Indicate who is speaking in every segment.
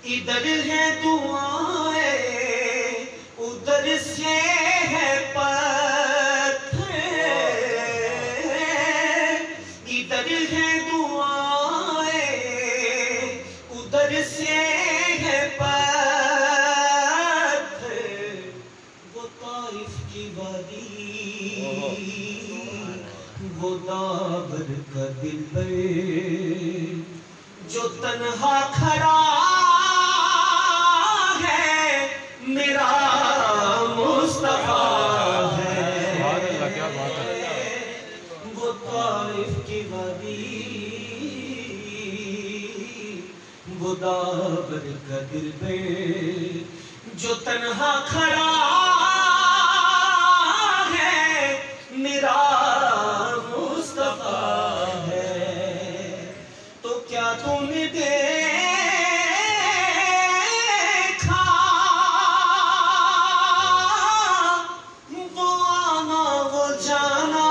Speaker 1: इधर है दुआएं उधर से है पत्थर, इधर है दुआएं उधर से है पत्थर। वो ताइफ की वादी वो दाबर का दिल पर जो तन्हा खड़ा है मेरा मुस्तफा है।
Speaker 2: क्या बात है।
Speaker 1: वो ताइफ की वादी वो दाबर का दिल पे जो तन्हा खड़ा है मेरा मुस्तफा है। तो क्या तूने देखा वो आना वो जाना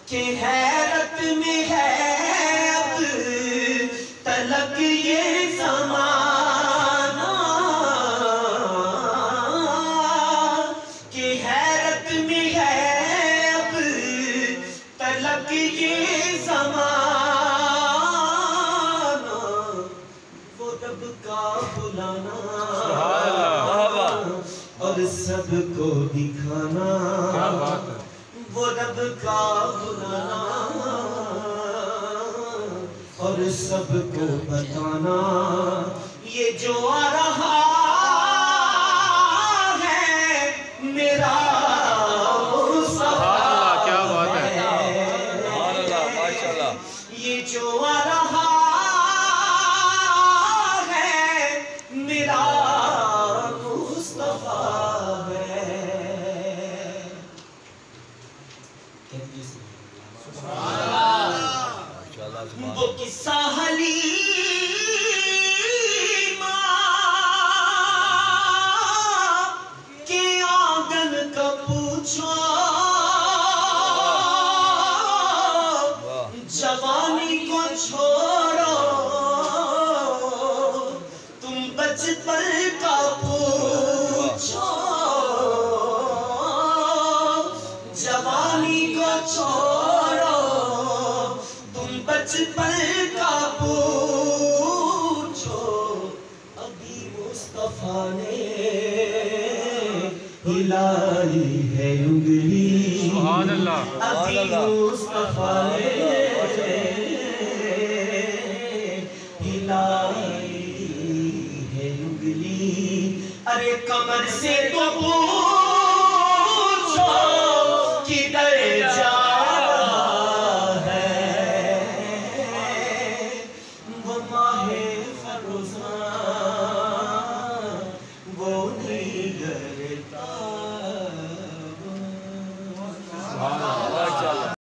Speaker 1: कि हैरत में है अब तलक ये ज़माना, कि हैरत में है अब तलक ये ज़माना। वो रब का बुलाना और सबको दिखाना,
Speaker 2: क्या बात है।
Speaker 1: वो रब का बुलाना और सबको बताना। ये जो आ रहा है मेरा मुस्तफा
Speaker 2: क्या बात है।
Speaker 3: माशाल्लाह।
Speaker 1: ये जो आ रहा है मेरा मुस्तफा है। वो किस्सा हलीमा के आंगन का पूछो, जवानी को छोड़ो तुम बचपन का पूछो, जवानी को छोड़ो तुम बचपन का पूछो। अभी मुस्तफा ने हिलाई है उंगली,
Speaker 2: सुभान अल्लाह।
Speaker 1: अभी मुस्तफा ने हिलाई है उंगली। अरे कमर से तो पूछो किधर जा